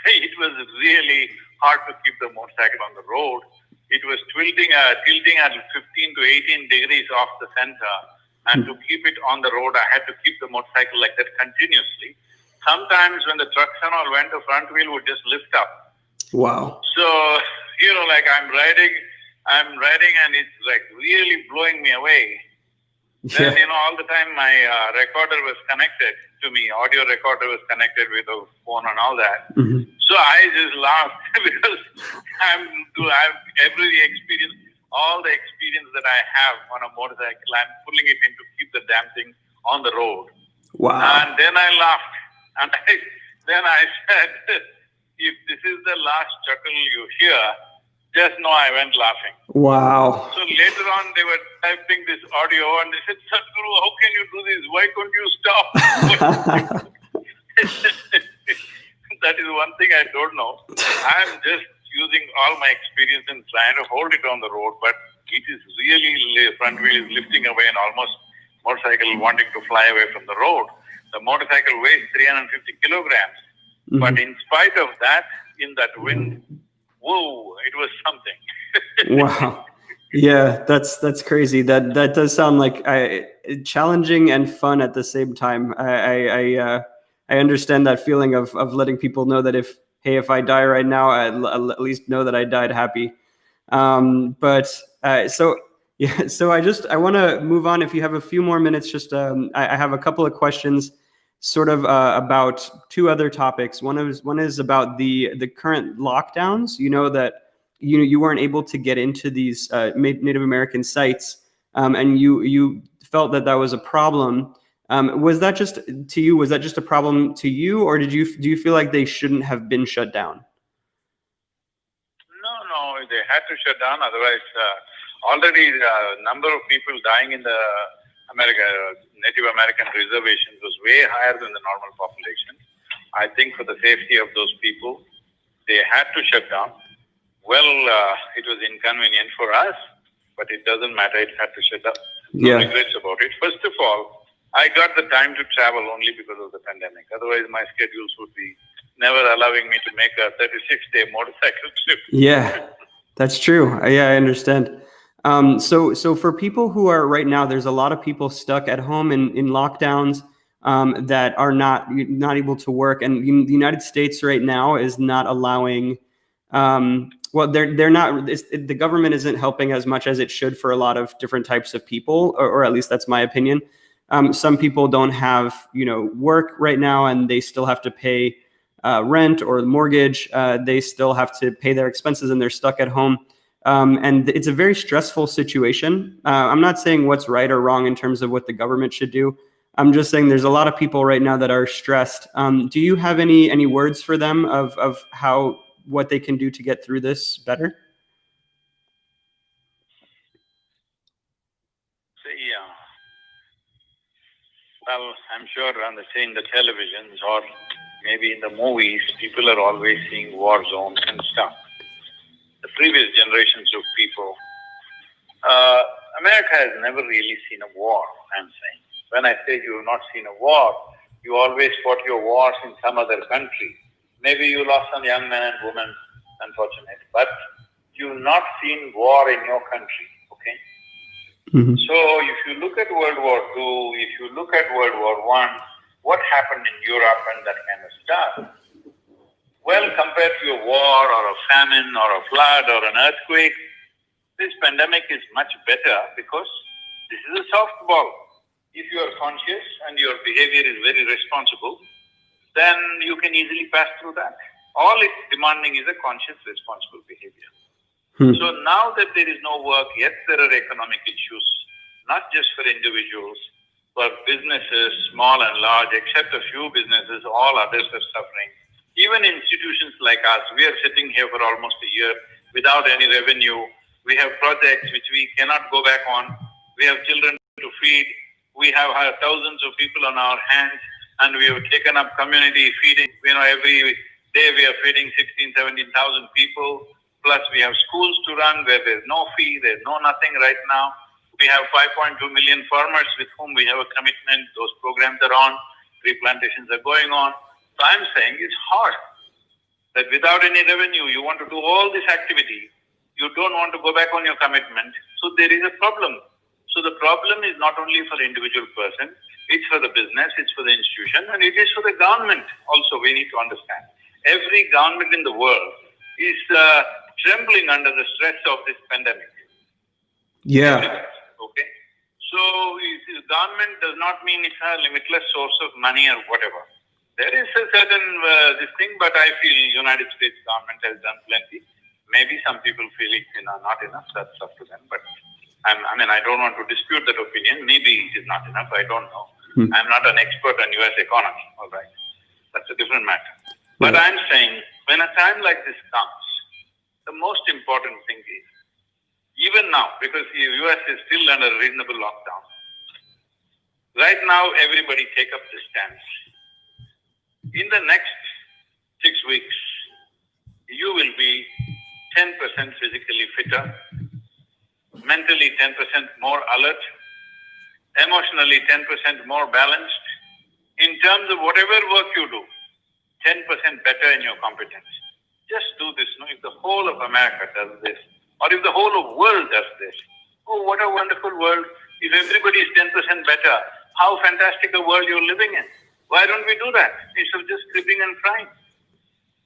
it was really hard to keep the motorcycle on the road. It was tilting at 15 to 18 degrees off the center. And to keep it on the road, I had to keep the motorcycle like that continuously. Sometimes when the trucks and all went, the front wheel would just lift up. Wow. So, like I'm riding and it's like really blowing me away. Yeah. Then, all the time my recorder was connected to me, audio recorder was connected with a phone and all that. Mm-hmm. So I just laughed because I've every experience, all the experience that I have on a motorcycle, I'm pulling it in to keep the damn thing on the road. Wow. And then I laughed. And then I said, if this is the last chuckle you hear, just know I went laughing. Wow. So later on, they were typing this audio and they said, Sadhguru, how can you do this? Why couldn't you stop? That is one thing I don't know. I'm just using all my experience and trying to hold it on the road, but it is really, front wheel is lifting away and almost motorcycle wanting to fly away from the road. The motorcycle weighs 350 kilograms. Mm-hmm. But in spite of that, in that wind, whoa, it was something. Wow. Yeah, that's crazy. That does sound like challenging and fun at the same time. I understand that feeling of letting people know that if I die right now, I'll at least know that I died happy. So I want to move on. If you have a few more minutes, I have a couple of questions sort of about two other topics. One is about the current lockdowns. That you weren't able to get into these Native American sites, and you felt that was a problem. Was that just to you? Was that just a problem to you, or do you feel like they shouldn't have been shut down? No, they had to shut down. Otherwise, already the number of people dying in the Native American reservations was way higher than the normal population. I think for the safety of those people, they had to shut down. Well, it was inconvenient for us, but it doesn't matter. It had to shut down. No regrets about it. First of all, I got the time to travel only because of the pandemic. Otherwise, my schedules would be never allowing me to make a 36-day motorcycle trip. Yeah, that's true. Yeah, I understand. So for people who are right now, there's a lot of people stuck at home in lockdowns that are not able to work. And the United States right now is not allowing, they're not, the government isn't helping as much as it should for a lot of different types of people, or at least that's my opinion. Some people don't have, work right now and they still have to pay rent or mortgage. They still have to pay their expenses and they're stuck at home. And it's a very stressful situation. I'm not saying what's right or wrong in terms of what the government should do. I'm just saying there's a lot of people right now that are stressed. Do you have any words for them of what they can do to get through this better? See, well, I'm sure on the televisions or maybe in the movies, people are always seeing war zones and stuff. The previous generations of people, America has never really seen a war, I'm saying. When I say you have not seen a war, you always fought your wars in some other country. Maybe you lost some young men and women, unfortunate, but you've not seen war in your country, okay? So if you look at World War II, if you look at World War I, what happened in Europe and that kind of stuff? Well, compared to a war or a famine or a flood or an earthquake, this pandemic is much better because this is a softball. If you are conscious and your behavior is very responsible, then you can easily pass through that. All it's demanding is a conscious, responsible behavior. So now that there is no work, yes, there are economic issues, not just for individuals, but businesses, small and large, except a few businesses, all others are suffering. Even institutions like us, we are sitting here for almost a year without any revenue. We have projects which we cannot go back on. We have children to feed. We have thousands of people on our hands, and we have taken up community feeding. Every day we are feeding 16,000, 17,000 people. Plus we have schools to run where there's no fee, there's no nothing right now. We have 5.2 million farmers with whom we have a commitment. Those programs are on. Tree plantations are going on. So I'm saying it's hard that without any revenue, you want to do all this activity. You don't want to go back on your commitment. So there is a problem. So the problem is not only for the individual person, it's for the business, it's for the institution, and it is for the government also. We need to understand. Every government in the world is trembling under the stress of this pandemic. Yeah. Okay. So the government does not mean it's a limitless source of money or whatever. There is a certain this thing, but I feel United States government has done plenty. Maybe some people feel it's not enough. That's up to them. But I don't want to dispute that opinion. Maybe it is not enough. I don't know. I'm not an expert on U.S. economy. All right, that's a different matter. But I'm saying when a time like this comes, the most important thing is, even now, because the U.S. is still under reasonable lockdown, right now everybody take up the stance. In the next 6 weeks, you will be 10% physically fitter, mentally 10% more alert, emotionally 10% more balanced. In terms of whatever work you do, 10% better in your competence. Just do this. If the whole of America does this, or if the whole of the world does this, oh, what a wonderful world. If everybody is 10% better, how fantastic a world you're living in. Why don't we do that instead of just cribbing and crying?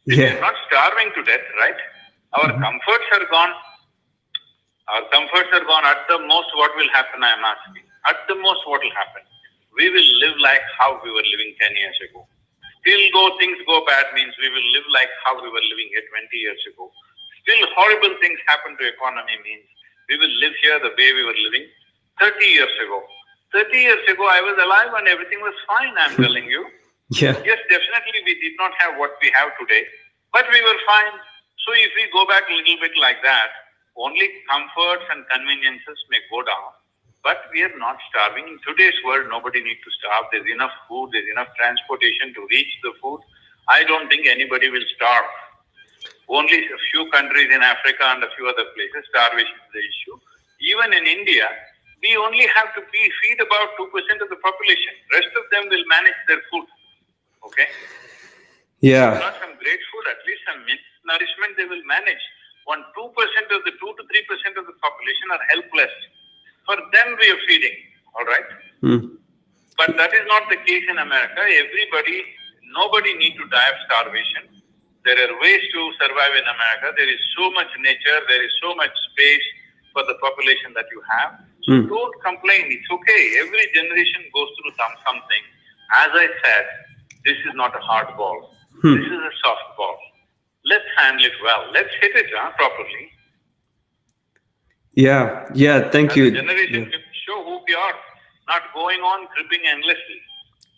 Yeah. We're not starving to death, right? Our comforts are gone. Our comforts are gone. At the most, what will happen, I am asking? At the most, what will happen? We will live like how we were living 10 years ago. Still though things go bad means we will live like how we were living here 20 years ago. Still horrible things happen to economy means we will live here the way we were living 30 years ago. 30 years ago, I was alive and everything was fine, I'm telling you. Yeah. Yes, definitely we did not have what we have today, but we were fine. So if we go back a little bit like that, only comforts and conveniences may go down, but we are not starving. In today's world, nobody needs to starve. There's enough food, there's enough transportation to reach the food. I don't think anybody will starve. Only a few countries in Africa and a few other places, starvation is the issue. Even in India, we only have to feed about 2% of the population. Rest of them will manage their food. Okay? Yeah. Not some great food, at least some nourishment they will manage. 2% of the 2 to 3% of the population are helpless. For them we are feeding, all right? But that is not the case in America. Nobody need to die of starvation. There are ways to survive in America. There is so much nature, there is so much space for the population that you have. So don't complain, it's okay. Every generation goes through something. As I said, this is not a hard ball. This is a soft ball. Let's handle it well. Let's hit it properly. Yeah, thank you. Generation show who we are. not going on creeping endlessly.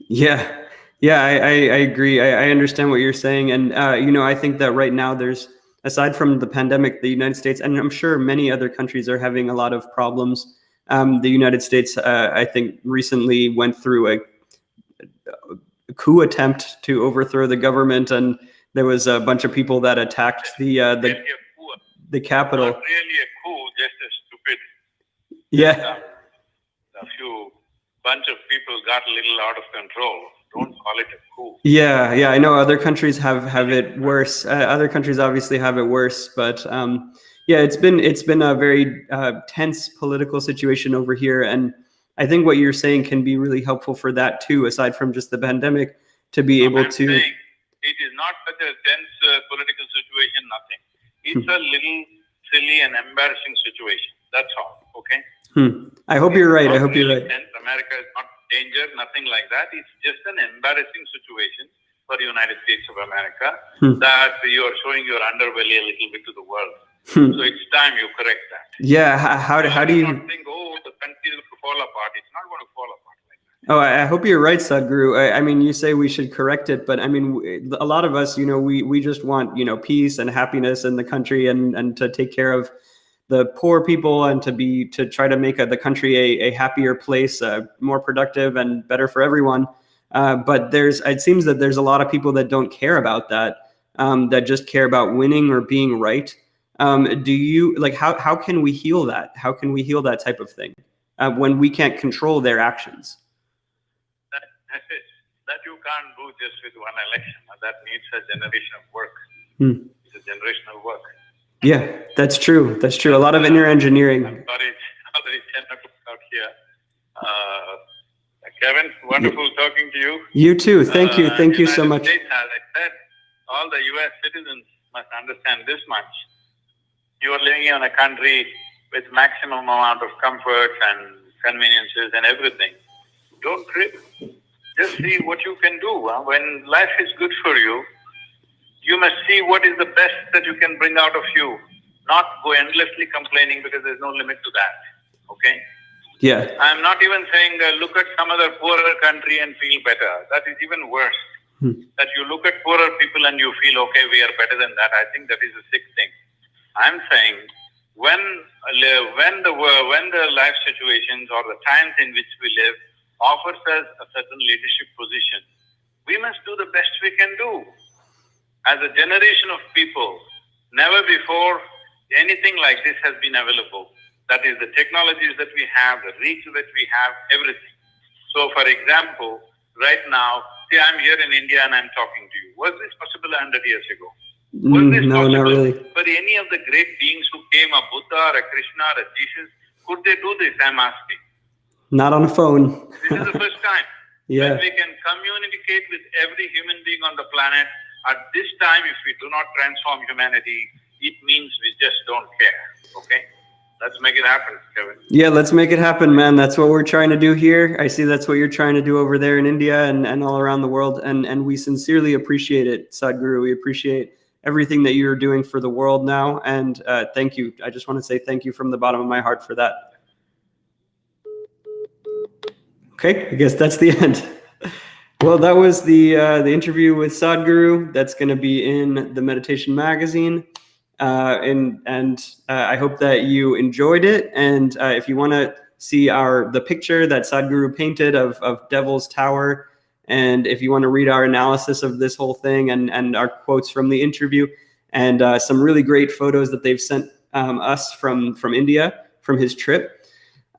Yeah, yeah, I agree. I understand what you're saying, and I think that right now there's, aside from the pandemic, the United States, and I'm sure many other countries are having a lot of problems. The United States, I think, recently went through a coup attempt to overthrow the government, and there was a bunch of people that attacked the Capitol. Not really a coup, just a stupid. Yeah. A few bunch of people got a little out of control. Don't call it a coup. Yeah, I know other countries have it worse. Other countries obviously have it worse, but yeah, it's been a very tense political situation over here, and I think what you're saying can be really helpful for that too. Aside from just the pandemic, to be able to. Saying it is not such a tense political situation. Nothing. It's a little silly and embarrassing situation. That's all. Okay. I hope you're right. I hope you're right. Tense. America is not danger. Nothing like that. It's just an embarrassing situation for the United States of America that you are showing your underbelly a little bit to the world. So it's time you correct that. Yeah. How do you not think, oh, the country will fall apart? It's not going to fall apart like that. Oh, I hope you're right, Sadhguru. I mean, you say we should correct it, but I mean, a lot of us, we just want, peace and happiness in the country, and to take care of the poor people, and to try to make the country a happier place, more productive and better for everyone. But it seems that there's a lot of people that don't care about that, that just care about winning or being right. Do you how can we heal that? How can we heal that type of thing when we can't control their actions? That you can't do just with one election. That needs a generation of work. It's a generational work. Yeah, that's true. That's true. A lot of inner engineering. I'm sorry, it's already 10 o'clock out here. Kevin, wonderful talking to you. You too. Thank you. Thank you so much. States, as I said, all the U.S. citizens must understand this much. You are living in a country with maximum amount of comforts and conveniences and everything. Don't trip. Just see what you can do. When life is good for you, you must see what is the best that you can bring out of you. Not go endlessly complaining, because there's no limit to that. Okay? Yeah. I'm not even saying look at some other poorer country and feel better. That is even worse. That you look at poorer people and you feel, okay, we are better than that. I think that is a sick thing. I'm saying when the life situations or the times in which we live offers us a certain leadership position, we must do the best we can do. As a generation of people, never before anything like this has been available. That is the technologies that we have, the reach that we have, everything. So for example, right now, see, I'm here in India and I'm talking to you. Was this possible 100 years ago? Was this no, possible not really. for any of the great beings who came, a Buddha or a Krishna or a Jesus? Could they do this? I'm asking. Not on a phone. This is the first time. Yeah. When we can communicate with every human being on the planet. At this time, if we do not transform humanity, it means we just don't care. Okay? Let's make it happen, Kevin. Yeah, let's make it happen, man. That's what we're trying to do here. I see that's what you're trying to do over there in India and all around the world. And we sincerely appreciate it, Sadhguru. We appreciate everything that you're doing for the world now. And thank you. I just want to say thank you from the bottom of my heart for that. Okay, I guess that's the end. Well, that was the interview with Sadhguru. That's going to be in the Meditation Magazine. And I hope that you enjoyed it. And if you want to see the picture that Sadhguru painted of Devil's Tower, and if you want to read our analysis of this whole thing and our quotes from the interview, and some really great photos that they've sent us from India, from his trip,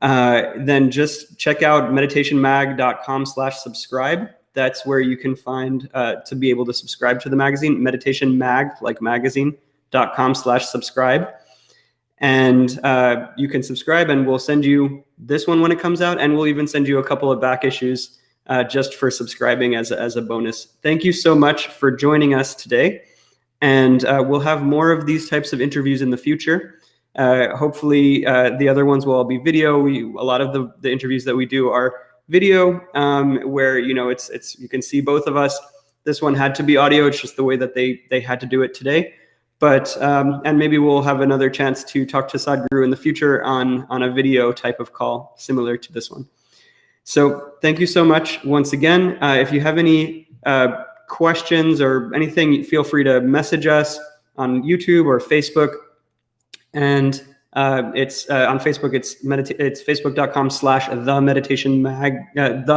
then just check out meditationmag.com/subscribe. That's where you can find to be able to subscribe to the magazine. Meditation Mag, like magazine.com/subscribe. And you can subscribe, and we'll send you this one when it comes out, and we'll even send you a couple of back issues just for subscribing as a bonus. Thank you so much for joining us today. And we'll have more of these types of interviews in the future. Hopefully the other ones will all be video. A lot of the interviews that we do are video, where it's you can see both of us. This one had to be audio. It's just the way that they had to do it today. But and maybe we'll have another chance to talk to Sadhguru in the future on a video type of call similar to this one. So thank you so much once again. If you have any questions or anything, feel free to message us on YouTube or Facebook. And it's on Facebook. It's facebook.com/the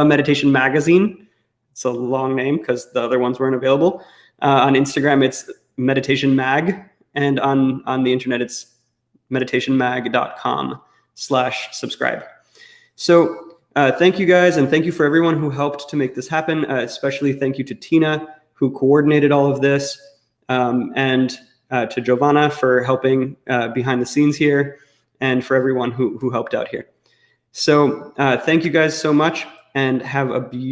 meditation magazine. It's a long name because the other ones weren't available. On Instagram, it's meditation mag, and on the internet, it's meditationmag.com/subscribe. So thank you guys, and thank you for everyone who helped to make this happen. Especially thank you to Tina, who coordinated all of this, and to Giovanna for helping behind the scenes here, and for everyone who helped out here. So thank you guys so much, and have a beautiful